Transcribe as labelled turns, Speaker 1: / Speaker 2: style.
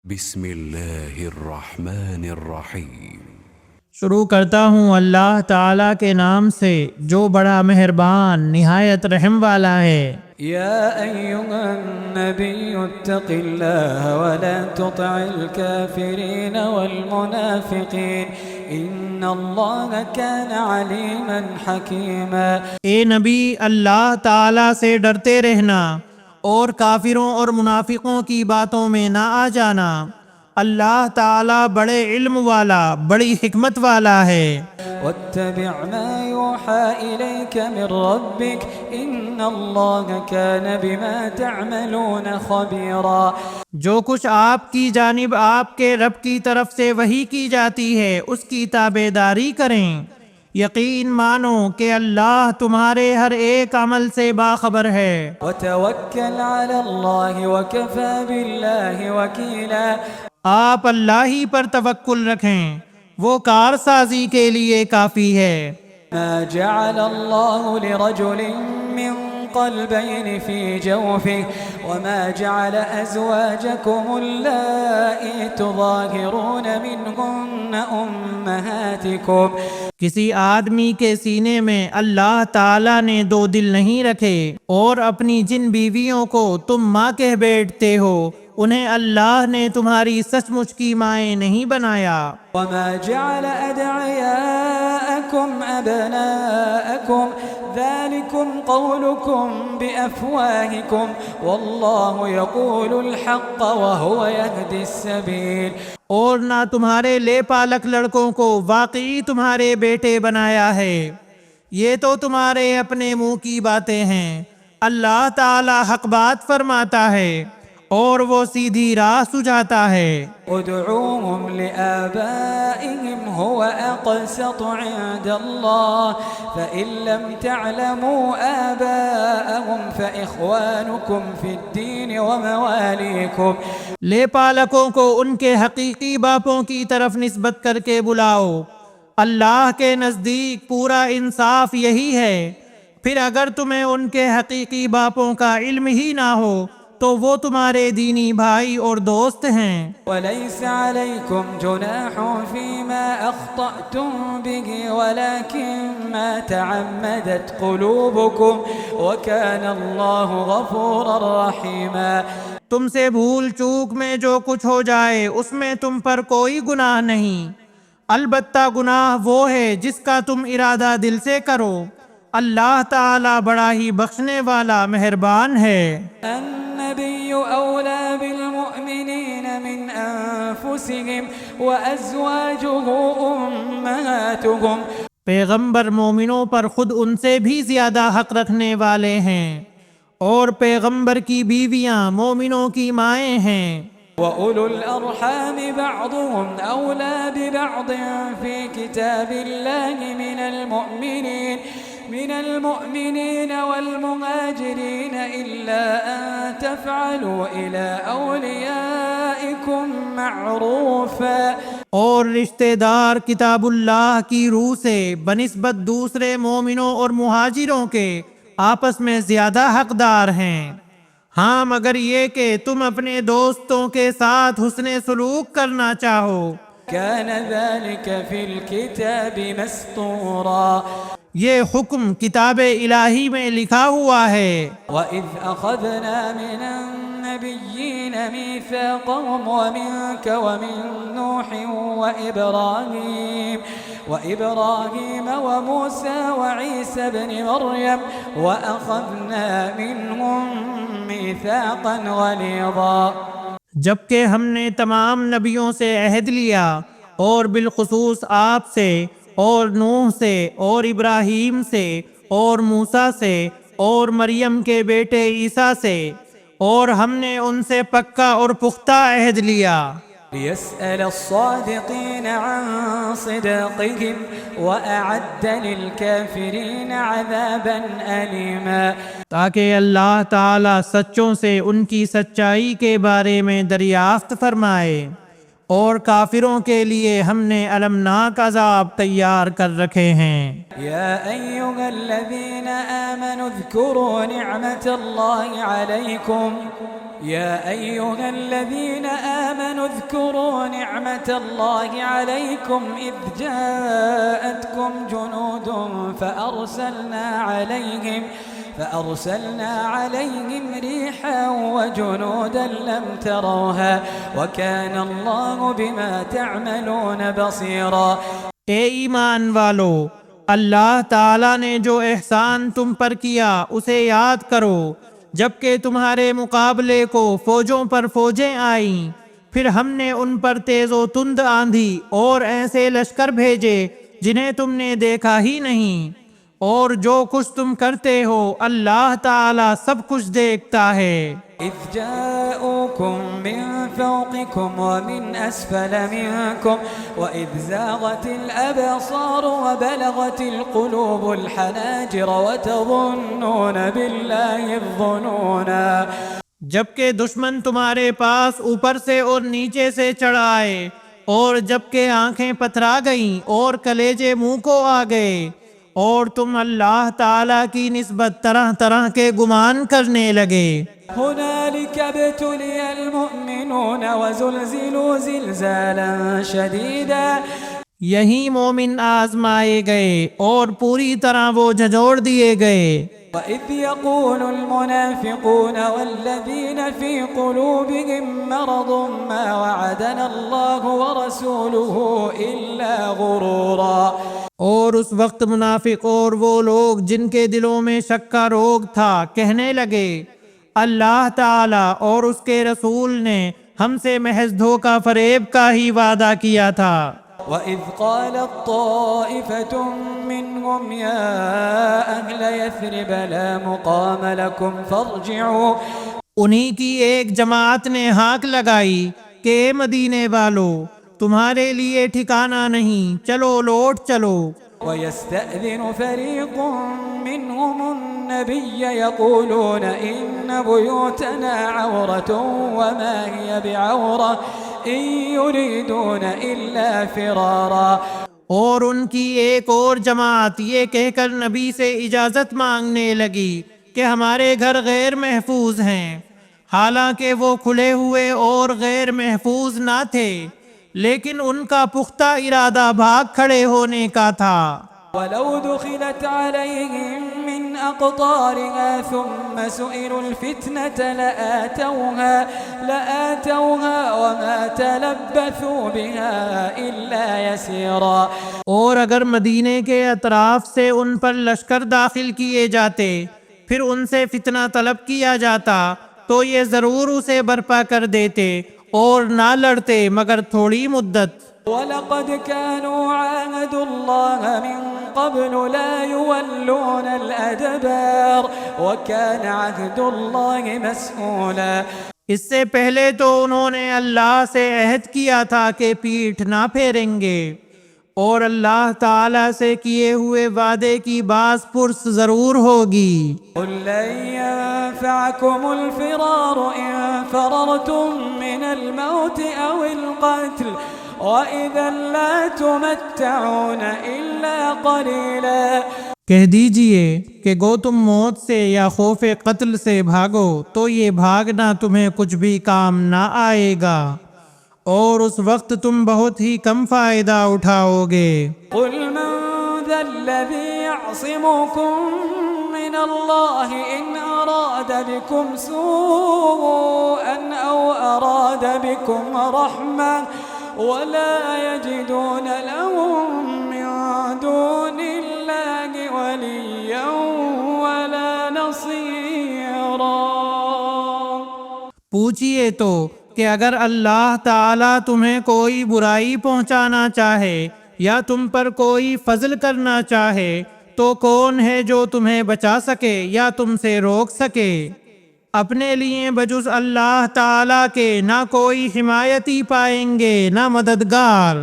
Speaker 1: بسم اللہ الرحمن الرحیم۔
Speaker 2: شروع کرتا ہوں اللہ تعالیٰ کے نام سے جو بڑا مہربان نہایت رحم والا ہے۔
Speaker 3: یا ایھا النبی اتق اللہ ولا تطع الکافرین والمنافقین ان اللہ کان علیما حکیما۔
Speaker 2: اے نبی، اللہ تعالیٰ سے ڈرتے رہنا اور کافروں اور منافقوں کی باتوں میں نہ آ جانا۔ اللہ تعالیٰ بڑے علم والا، بڑی حکمت والا ہے۔
Speaker 3: واتبع ما یوحى الیک من ربک ان اللہ کان بما تعملون خبیرا۔
Speaker 2: جو کچھ آپ کی جانب آپ کے رب کی طرف سے وحی کی جاتی ہے اس کی تابعداری کریں۔ یقین مانو کہ اللہ تمہارے ہر ایک عمل سے باخبر ہے۔
Speaker 3: وتوکل علی اللہ وکفی باللہ وکیلا۔
Speaker 2: آپ اللہ ہی پر توکل رکھیں، وہ کارسازی کے لیے کافی ہے۔
Speaker 3: ما جعل اللہ لرجل من قلبين في جوفه وما جعل أزواجكم اللائي تظاهرون منهن أمهاتكم۔
Speaker 2: کسی آدمی کے سینے میں اللہ تعالیٰ نے دو دل نہیں رکھے، اور اپنی جن بیویوں کو تم ماں کہہ بیٹھتے ہو انہیں اللہ نے تمہاری سچ مچ کی مائیں نہیں بنایا۔
Speaker 3: وما جعل أدعياءكم أبناءكم ذلكم قولكم بأفواهكم والله يقول الحق وهو يهدي السبيل۔
Speaker 2: اور نہ تمہارے لے پالک لڑکوں کو واقعی تمہارے بیٹے بنایا ہے، یہ تو تمہارے اپنے منہ کی باتیں ہیں۔ اللہ تعالی حق بات فرماتا ہے اور وہ سیدھی راہ سجھاتا ہے۔
Speaker 3: ادعوهم لآبائهم هو أقسط عند الله فإن لم تعلموا آباءهم فإخوانكم في الدين ومواليكم۔
Speaker 2: لے پالکوں کو ان کے حقیقی باپوں کی طرف نسبت کر کے بلاؤ، اللہ کے نزدیک پورا انصاف یہی ہے۔ پھر اگر تمہیں ان کے حقیقی باپوں کا علم ہی نہ ہو تو وہ تمہارے دینی بھائی اور دوست ہیں۔
Speaker 3: وَلَيْسَ عَلَيْكُمْ جُنَاحٌ فِي مَا أَخْطَأْتُمْ بِهِ وَلَكِنْ مَا تَعَمَّدَتْ قُلُوبُكُمْ وَكَانَ اللَّهُ غَفُورًا رَحِيمًا۔
Speaker 2: تم سے بھول چوک میں جو کچھ ہو جائے اس میں تم پر کوئی گناہ نہیں، البتہ گناہ وہ ہے جس کا تم ارادہ دل سے کرو۔ اللہ تعالی بڑا ہی بخشنے والا مہربان ہے۔
Speaker 3: النبي أولى بالمؤمنين من أنفسهم وأزواجه أمهاتهم۔
Speaker 2: پیغمبر مومنوں پر خود ان سے بھی زیادہ حق رکھنے والے ہیں، اور پیغمبر کی بیویاں مومنوں کی مائیں ہیں۔
Speaker 3: وَأُولُو الْأَرْحَامِ بَعْضُهُمْ أَوْلَى بِبَعْضٍ فِي كِتَابِ اللَّهِ من المؤمنين والمهاجرين إلا أن تفعلوا إلى أوليائكم معروفا۔
Speaker 2: اور رشتہ دار کتاب اللہ کی روح سے بنسبت دوسرے مومنوں اور مہاجروں کے آپس میں زیادہ حقدار ہیں، ہاں مگر یہ کہ تم اپنے دوستوں کے ساتھ حسن سلوک کرنا چاہو۔
Speaker 3: كان ذلك في الكتاب مسطورا۔
Speaker 2: یہ حکم کتاب الہی میں لکھا ہوا ہے۔
Speaker 3: وَإِذْ أَخَذْنَا مِنَ النَّبِيِّينَ مِيثَاقَهُمْ وَمِنْكَ وَمِنْ نُوحٍ وَإِبْرَاهِيمَ وَمُوسَى وَعِيسَى ابْنِ مَرْيَمَ وَأَخَذْنَا مِنْهُمْ مِيثَاقًا غَلِيظًا۔
Speaker 2: جبکہ ہم نے تمام نبیوں سے عہد لیا، اور بالخصوص آپ سے اور نوح سے اور ابراہیم سے اور موسیٰ سے اور مریم کے بیٹے عیسیٰ سے، اور ہم نے ان سے پکا اور پختہ عہد لیا۔
Speaker 3: لِيَسْأَلَ الصَّادِقِينَ عَنْ صِدْقِهِمْ وَأَعَدَّ لِلْكَافِرِينَ عَذَابًا أَلِيمًا۔
Speaker 2: تاکہ اللہ تعالی سچوں سے ان کی سچائی کے بارے میں دریافت فرمائے، اور کافروں کے لیے ہم نے المناک عذاب تیار کر رکھے ہیں۔
Speaker 3: یا ایھا الذین آمنوا اذکروا نعمت اللہ علیکم يا أيها الذين آمنوا اذكروا نعمة الله عليكم إذ جاءتكم جنود فأرسلنا عليهم ريحا وجنودا لم تروها وكان الله بما تعملون بصيرا.
Speaker 2: اے ایمان والو، اللہ تعالیٰ نے جو احسان تم پر کیا اسے یاد کرو، جبکہ تمہارے مقابلے کو فوجوں پر فوجیں آئیں، پھر ہم نے ان پر تیز و تند آندھی اور ایسے لشکر بھیجے جنہیں تم نے دیکھا ہی نہیں، اور جو کچھ تم کرتے ہو اللہ تعالیٰ سب کچھ دیکھتا ہے.
Speaker 3: إذ جاءوكم من فوقكم ومن أسفل منكم وإذ زاغت الأبصار وبلغت القلوب الحناجر وتظنون بالله الظنونا.
Speaker 2: جبکہ دشمن تمہارے پاس اوپر سے اور نیچے سے چڑھ آئے، اور جبکہ آنکھیں پتھرا گئیں اور کلیجے منہ کو آ گئے، اور تم اللہ تعالیٰ کی نسبت طرح طرح کے گمان کرنے لگے.
Speaker 3: هنالك ابتلي المؤمنون وزلزلوا زلزالا شديدا.
Speaker 2: یہی مومن آزمائے گئے اور پوری طرح وہ جھنجھوڑ دیے گئے.
Speaker 3: وإذ يقول المنافقون والذين في قلوبهم مرض ما وعدنا الله ورسوله إلا غرورا.
Speaker 2: اور اس وقت منافق اور وہ لوگ جن کے دلوں میں شک کا روگ تھا کہنے لگے اللہ تعالیٰ اور اس کے رسول نے ہم سے محض دھوکہ فریب کا ہی وعدہ کیا تھا.
Speaker 3: وَإِذْ قَالَتْ طَائِفَةٌ مِّنْهُمْ يَا أَهْلَ يَثْرِبَ لَا مُقَامَ لَكُمْ فَارْجِعُوا.
Speaker 2: انہی کی ایک جماعت نے ہانک لگائی کہ اے مدینے والو، تمہارے لیے ٹھکانہ نہیں، چلو لوٹ چلو.
Speaker 3: وَيَسْتَأْذِنُ فَرِيقٌ مِّنْهُمُ النَّبِيَّ يَقُولُونَ إِنَّ بُيُوتَنَا عَوْرَةٌ وَمَا هِيَ بِعَوْرَةٍ إِن يُرِيدُونَ إِلَّا فِرَارًا.
Speaker 2: اور ان کی ایک اور جماعت یہ کہہ کر نبی سے اجازت مانگنے لگی کہ ہمارے گھر غیر محفوظ ہیں، حالانکہ وہ کھلے ہوئے اور غیر محفوظ نہ تھے، لیکن ان کا پختہ ارادہ بھاگ کھڑے ہونے کا تھا.
Speaker 3: وَلَوْ دُخِلَتْ عَلَيْهِمْ مِنْ أَقْطَارِهَا ثُمَّ سُئِلُوا الْفِتْنَةَ لَآتَوْهَا وَمَا تَلَبَّثُوا بِهَا إِلَّا يَسِيرًا.
Speaker 2: اور اگر مدینے کے اطراف سے ان پر لشکر داخل کیے جاتے پھر ان سے فتنہ طلب کیا جاتا تو یہ ضرور اسے برپا کر دیتے اور نہ لڑتے مگر تھوڑی مدت.
Speaker 3: وَلَقَدْ كَانُوا عَاهَدُوا اللَّهَ مِن قَبْلُ لَا يُوَلُّونَ الْأَدْبَارَ وَكَانَ عَهْدُ اللَّهِ مَسْئُولًا.
Speaker 2: اس سے پہلے تو انہوں نے اللہ سے عہد کیا تھا کہ پیٹھ نہ پھیریں گے، اور اللہ تعالیٰ سے کیے ہوئے وعدے کی باز پرس ضرور ہوگی.
Speaker 3: قُل لَّن يَنفَعَكُمُ الْفِرَارُ إِن فَرَرْتُم مِّنَ الْمَوْتِ أَوِ الْقَتْلِ وَإِذًا لَّا تُمَتَّعُونَ إِلَّا قَلِيلًا.
Speaker 2: کہہ دیجئے کہ گو تم موت سے یا خوف قتل سے بھاگو تو یہ بھاگنا تمہیں کچھ بھی کام نہ آئے گا، اور اس وقت تم بہت ہی کم فائدہ اٹھاؤ گے.
Speaker 3: قُلْ مَن ذَا الَّذِي يَعْصِمُكُم مِّنَ اللَّهِ إِنْ أَرَادَ بِكُمْ سُوءًا أَوْ أَرَادَ بِكُمْ رَحْمَةً وَلَا يَجِدُونَ لَهُم مِّن دُونِ اللَّهِ وَلِيًّا وَلَا نَصِيرًا.
Speaker 2: پوچھئے تو کہ اگر اللہ تعالیٰ تمہیں کوئی برائی پہنچانا چاہے یا تم پر کوئی فضل کرنا چاہے تو کون ہے جو تمہیں بچا سکے یا تم سے روک سکے؟ اپنے لیے بجز اللہ تعالیٰ کے نہ کوئی حمایتی پائیں گے نہ مددگار.